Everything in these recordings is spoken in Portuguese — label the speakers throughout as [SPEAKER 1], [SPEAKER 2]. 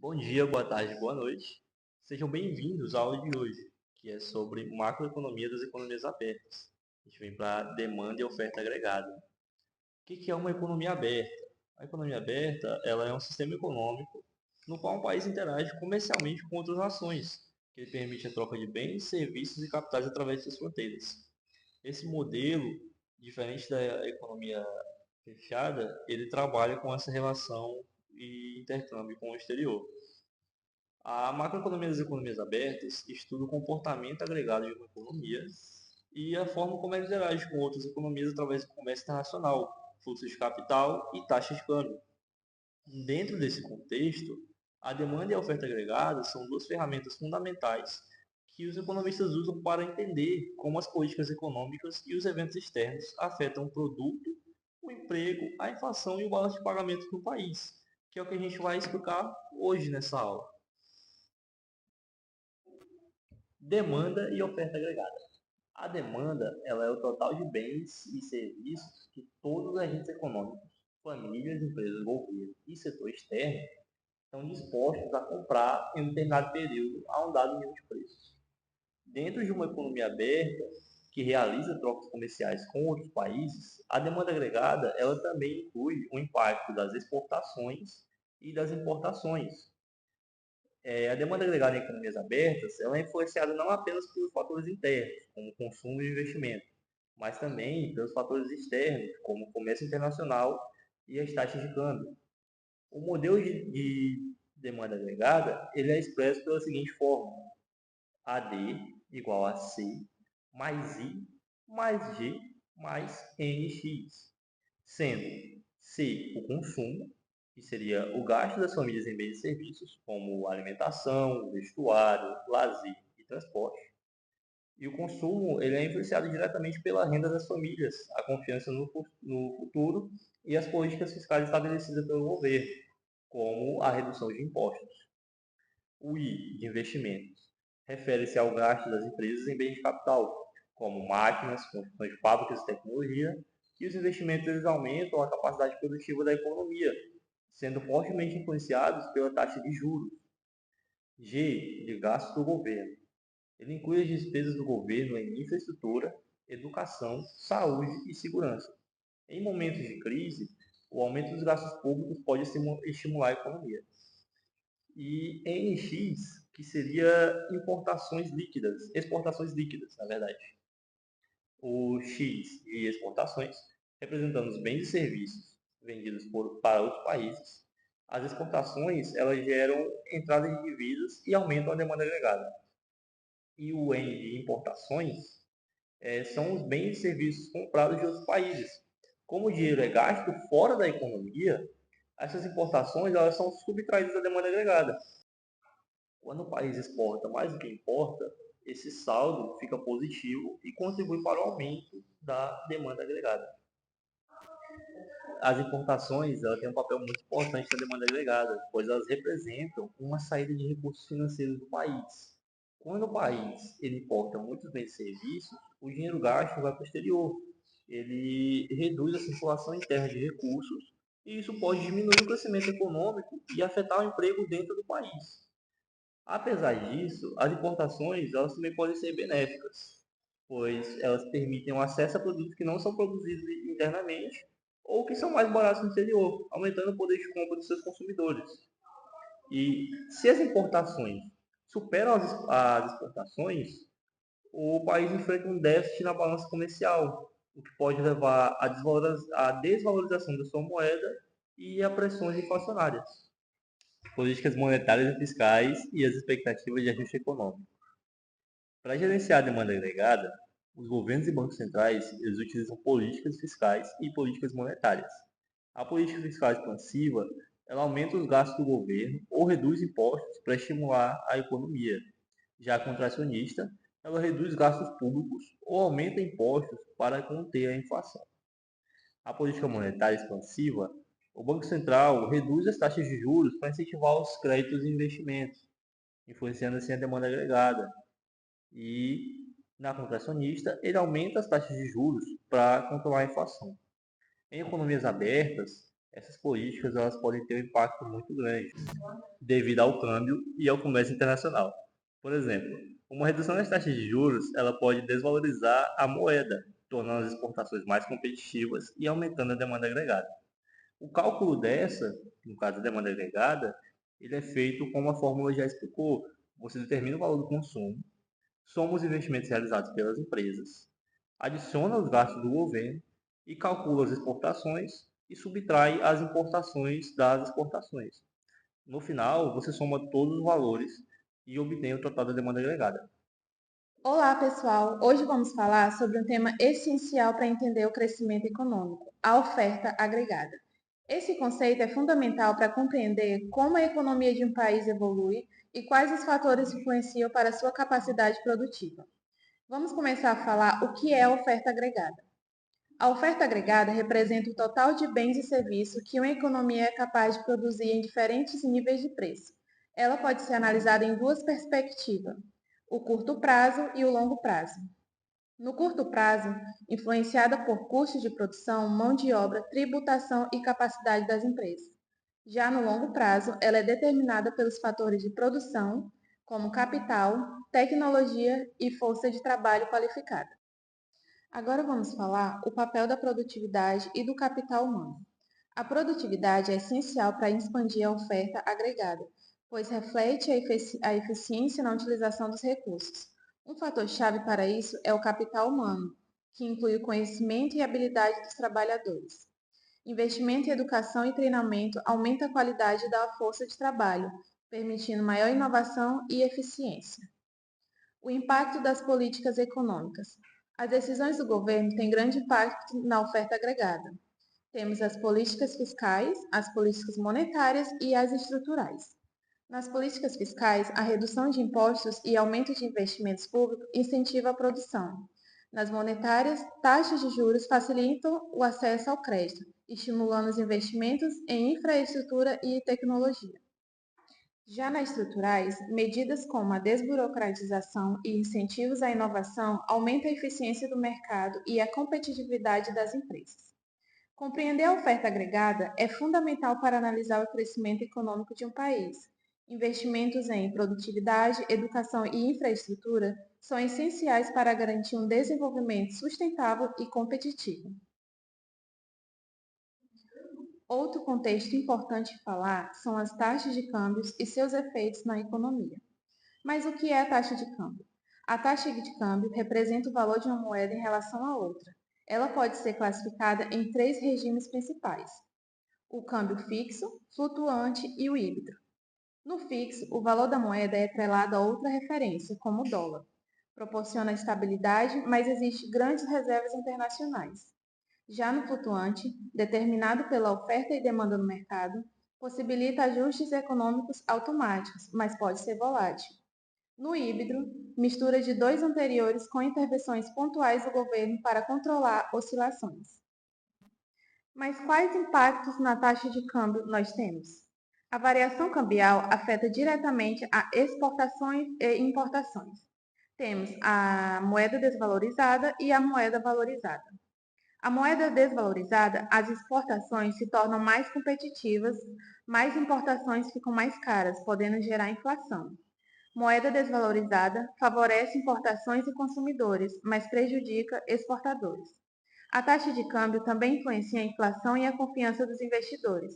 [SPEAKER 1] Bom dia, boa tarde, boa noite. Sejam bem-vindos à aula de hoje, que é sobre macroeconomia das economias abertas. A gente vem para demanda e oferta agregada. O que é uma economia aberta? A economia aberta, ela é um sistema econômico no qual um país interage comercialmente com outras nações, que ele permite a troca de bens, serviços e capitais através de suas fronteiras. Esse modelo, diferente da economia fechada, ele trabalha com essa relação e intercâmbio com o exterior. A macroeconomia das economias abertas estuda o comportamento agregado de uma economia e a forma como ela interage com outras economias através do comércio internacional, fluxo de capital e taxas de câmbio. Dentro desse contexto, a demanda e a oferta agregada são duas ferramentas fundamentais que os economistas usam para entender como as políticas econômicas e os eventos externos afetam o produto, o emprego, a inflação e o balanço de pagamentos no país, que é o que a gente vai explicar hoje nessa aula. Demanda e oferta agregada. A demanda ela é o total de bens e serviços que todos os agentes econômicos, famílias, empresas, governo e setor externo estão dispostos a comprar em um determinado período a um dado nível de preços. Dentro de uma economia aberta, que realiza trocas comerciais com outros países, a demanda agregada ela também inclui o impacto das exportações e das importações, a demanda agregada em economias abertas ela é influenciada não apenas pelos fatores internos, como consumo e investimento, mas também pelos fatores externos, como o comércio internacional e as taxas de câmbio. O modelo de demanda agregada ele é expresso pela seguinte forma: AD igual a C mais I mais G mais NX, sendo C o consumo, que seria o gasto das famílias em bens e serviços, como alimentação, vestuário, lazer e transporte. E o consumo ele é influenciado diretamente pela renda das famílias, a confiança no futuro e as políticas fiscais estabelecidas pelo governo, como a redução de impostos. O I, de investimentos, refere-se ao gasto das empresas em bens de capital, como máquinas, construções de fábricas e tecnologia, e os investimentos eles aumentam a capacidade produtiva da economia, sendo fortemente influenciados pela taxa de juros. G, de gastos do governo. Ele inclui as despesas do governo em infraestrutura, educação, saúde e segurança. Em momentos de crise, o aumento dos gastos públicos pode estimular a economia. E NX, que seria importações líquidas, exportações líquidas, na verdade. O X de exportações, representando os bens e serviços vendidos para outros países. As exportações elas geram entrada de divisas e aumentam a demanda agregada. E o N de importações são os bens e serviços comprados de outros países. Como o dinheiro é gasto fora da economia, essas importações elas são subtraídas da demanda agregada. Quando o país exporta mais do que importa, esse saldo fica positivo e contribui para o aumento da demanda agregada. As importações têm um papel muito importante na demanda agregada, pois elas representam uma saída de recursos financeiros do país. Quando o país ele importa muitos bens e serviços, o dinheiro gasto vai para o exterior. Ele reduz a circulação interna de recursos e isso pode diminuir o crescimento econômico e afetar o emprego dentro do país. Apesar disso, as importações elas também podem ser benéficas, pois elas permitem o acesso a produtos que não são produzidos internamente ou que são mais baratos no exterior, aumentando o poder de compra dos seus consumidores. E se as importações superam as exportações, o país enfrenta um déficit na balança comercial, o que pode levar à desvalorização da sua moeda e a pressões inflacionárias, políticas monetárias e fiscais e as expectativas de ajuste econômico. Para gerenciar a demanda agregada, os governos e bancos centrais eles utilizam políticas fiscais e políticas monetárias. A política fiscal expansiva ela aumenta os gastos do governo ou reduz impostos para estimular a economia. Já a contracionista, ela reduz gastos públicos ou aumenta impostos para conter a inflação. A política monetária expansiva, o Banco Central reduz as taxas de juros para incentivar os créditos e investimentos, influenciando assim a demanda agregada. E na contracionista, ele aumenta as taxas de juros para controlar a inflação. Em economias abertas, Essas políticas elas podem ter um impacto muito grande devido ao câmbio e ao comércio internacional. Por exemplo, uma redução das taxas de juros ela pode desvalorizar a moeda, tornando as exportações mais competitivas e aumentando a demanda agregada. O cálculo dessa, no caso da demanda agregada, ele é feito como a fórmula já explicou. Você determina o valor do consumo, soma os investimentos realizados pelas empresas, adiciona os gastos do governo e calcula as exportações e subtrai as importações das exportações. No final, você soma todos os valores e obtém o total da demanda agregada.
[SPEAKER 2] Olá, pessoal! Hoje vamos falar sobre um tema essencial para entender o crescimento econômico, a oferta agregada. Esse conceito é fundamental para compreender como a economia de um país evolui e quais os fatores influenciam para a sua capacidade produtiva. Vamos começar a falar o que é a oferta agregada. A oferta agregada representa o total de bens e serviços que uma economia é capaz de produzir em diferentes níveis de preço. Ela pode ser analisada em duas perspectivas: o curto prazo e o longo prazo. No curto prazo, influenciada por custos de produção, mão de obra, tributação e capacidade das empresas. Já no longo prazo, ela é determinada pelos fatores de produção, como capital, tecnologia e força de trabalho qualificada. Agora vamos falar o papel da produtividade e do capital humano. A produtividade é essencial para expandir a oferta agregada, pois reflete a eficiência na utilização dos recursos. Um fator-chave para isso é o capital humano, que inclui o conhecimento e habilidade dos trabalhadores. Investimento em educação e treinamento aumenta a qualidade da força de trabalho, permitindo maior inovação e eficiência. O impacto das políticas econômicas. As decisões do governo têm grande impacto na oferta agregada. Temos as políticas fiscais, as políticas monetárias e as estruturais. Nas políticas fiscais, a redução de impostos e aumento de investimentos públicos incentiva a produção. Nas monetárias, taxas de juros facilitam o acesso ao crédito, estimulando os investimentos em infraestrutura e tecnologia. Já nas estruturais, medidas como a desburocratização e incentivos à inovação aumentam a eficiência do mercado e a competitividade das empresas. Compreender a oferta agregada é fundamental para analisar o crescimento econômico de um país. Investimentos em produtividade, educação e infraestrutura são essenciais para garantir um desenvolvimento sustentável e competitivo. Outro contexto importante de falar são as taxas de câmbios e seus efeitos na economia. Mas o que é a taxa de câmbio? A taxa de câmbio representa o valor de uma moeda em relação à outra. Ela pode ser classificada em três regimes principais: o câmbio fixo, flutuante e o híbrido. No fixo, o valor da moeda é atrelado a outra referência, como o dólar. Proporciona estabilidade, mas existem grandes reservas internacionais. Já no flutuante, determinado pela oferta e demanda no mercado, possibilita ajustes econômicos automáticos, mas pode ser volátil. No híbrido, mistura de dois anteriores com intervenções pontuais do governo para controlar oscilações. Mas quais impactos na taxa de câmbio nós temos? A variação cambial afeta diretamente a exportações e importações. Temos a moeda desvalorizada e a moeda valorizada. A moeda desvalorizada, as exportações se tornam mais competitivas, mais importações ficam mais caras, podendo gerar inflação. Moeda desvalorizada favorece importações e consumidores, mas prejudica exportadores. A taxa de câmbio também influencia a inflação e a confiança dos investidores.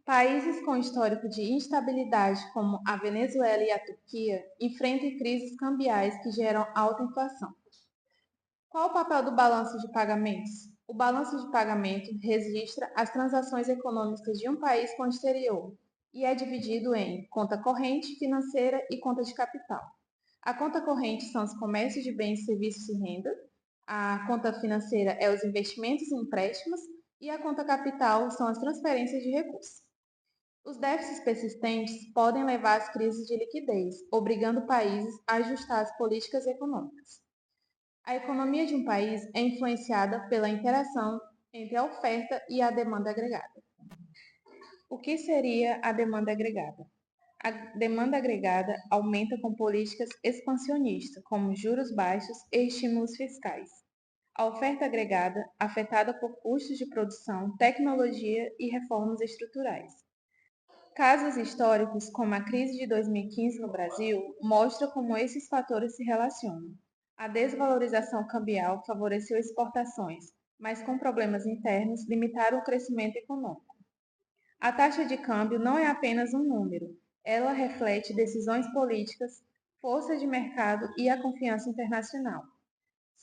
[SPEAKER 2] Países com histórico de instabilidade, como a Venezuela e a Turquia, enfrentam crises cambiais que geram alta inflação. Qual o papel do balanço de pagamentos? O balanço de pagamento registra as transações econômicas de um país com o exterior e é dividido em conta corrente, financeira e conta de capital. A conta corrente são os comércios de bens, serviços e renda, a conta financeira é os investimentos e empréstimos e a conta capital são as transferências de recursos. Os déficits persistentes podem levar às crises de liquidez, obrigando países a ajustar as políticas econômicas. A economia de um país é influenciada pela interação entre a oferta e a demanda agregada. O que seria a demanda agregada? A demanda agregada aumenta com políticas expansionistas, como juros baixos e estímulos fiscais. A oferta agregada, afetada por custos de produção, tecnologia e reformas estruturais. Casos históricos, como a crise de 2015 no Brasil, mostram como esses fatores se relacionam. A desvalorização cambial favoreceu exportações, mas com problemas internos limitaram o crescimento econômico. A taxa de câmbio não é apenas um número, ela reflete decisões políticas, força de mercado e a confiança internacional.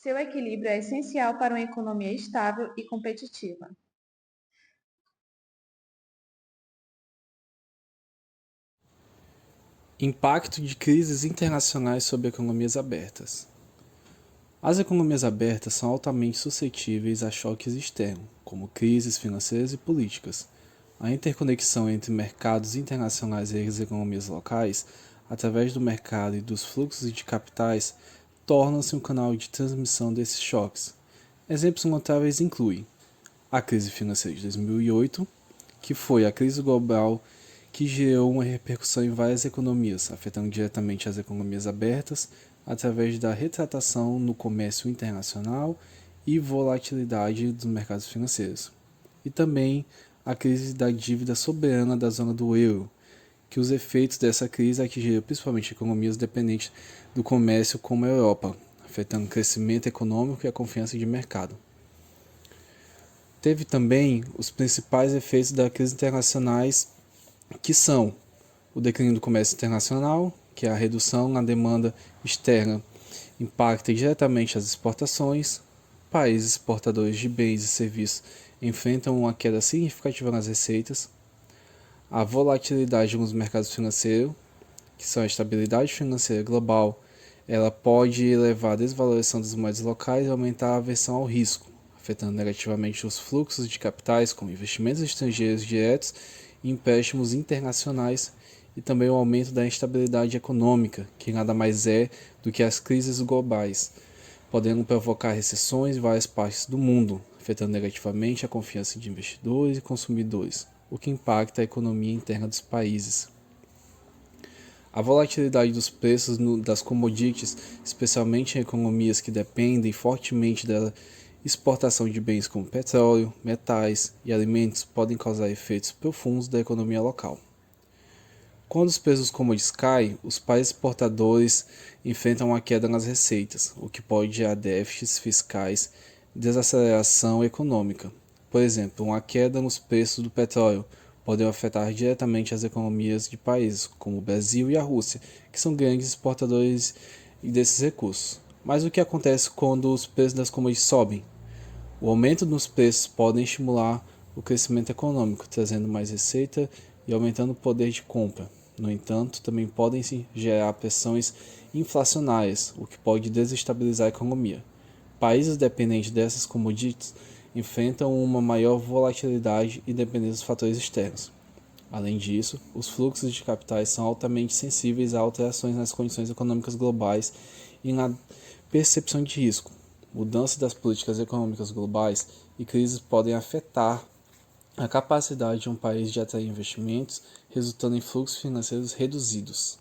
[SPEAKER 2] Seu equilíbrio é essencial para uma economia estável e competitiva.
[SPEAKER 3] Impacto de crises internacionais sobre economias abertas. As economias abertas são altamente suscetíveis a choques externos, como crises financeiras e políticas. A interconexão entre mercados internacionais e as economias locais, através do mercado e dos fluxos de capitais, torna-se um canal de transmissão desses choques. Exemplos notáveis incluem a crise financeira de 2008, que foi a crise global que gerou uma repercussão em várias economias, afetando diretamente as economias abertas através da retratação no comércio internacional e volatilidade dos mercados financeiros. E também a crise da dívida soberana da zona do euro, que os efeitos dessa crise atingiram principalmente economias dependentes do comércio como a Europa, afetando o crescimento econômico e a confiança de mercado. Teve também os principais efeitos da crise internacionais, que são o declínio do comércio internacional, que é a redução na demanda externa impacta diretamente as exportações. Países exportadores de bens e serviços enfrentam uma queda significativa nas receitas. A volatilidade nos mercados financeiros, que são a estabilidade financeira global, ela pode levar à desvalorização das moedas locais e aumentar a aversão ao risco, afetando negativamente os fluxos de capitais, como investimentos estrangeiros diretos e empréstimos internacionais, e também o aumento da instabilidade econômica, que nada mais é do que as crises globais, podendo provocar recessões em várias partes do mundo, afetando negativamente a confiança de investidores e consumidores, o que impacta a economia interna dos países. A volatilidade dos preços das commodities, especialmente em economias que dependem fortemente da exportação de bens como petróleo, metais e alimentos, podem causar efeitos profundos da economia local. Quando os preços dos commodities caem, os países exportadores enfrentam uma queda nas receitas, o que pode gerar déficits fiscais e desaceleração econômica. Por exemplo, uma queda nos preços do petróleo pode afetar diretamente as economias de países como o Brasil e a Rússia, que são grandes exportadores desses recursos. Mas o que acontece quando os preços das commodities sobem? O aumento nos preços pode estimular o crescimento econômico, trazendo mais receita e aumentando o poder de compra. No entanto, também podem se gerar pressões inflacionárias, o que pode desestabilizar a economia. Países dependentes dessas commodities enfrentam uma maior volatilidade e dependência dos fatores externos. Além disso, os fluxos de capitais são altamente sensíveis a alterações nas condições econômicas globais e na percepção de risco. Mudanças das políticas econômicas globais e crises podem afetar a capacidade de um país de atrair investimentos, resultando em fluxos financeiros reduzidos.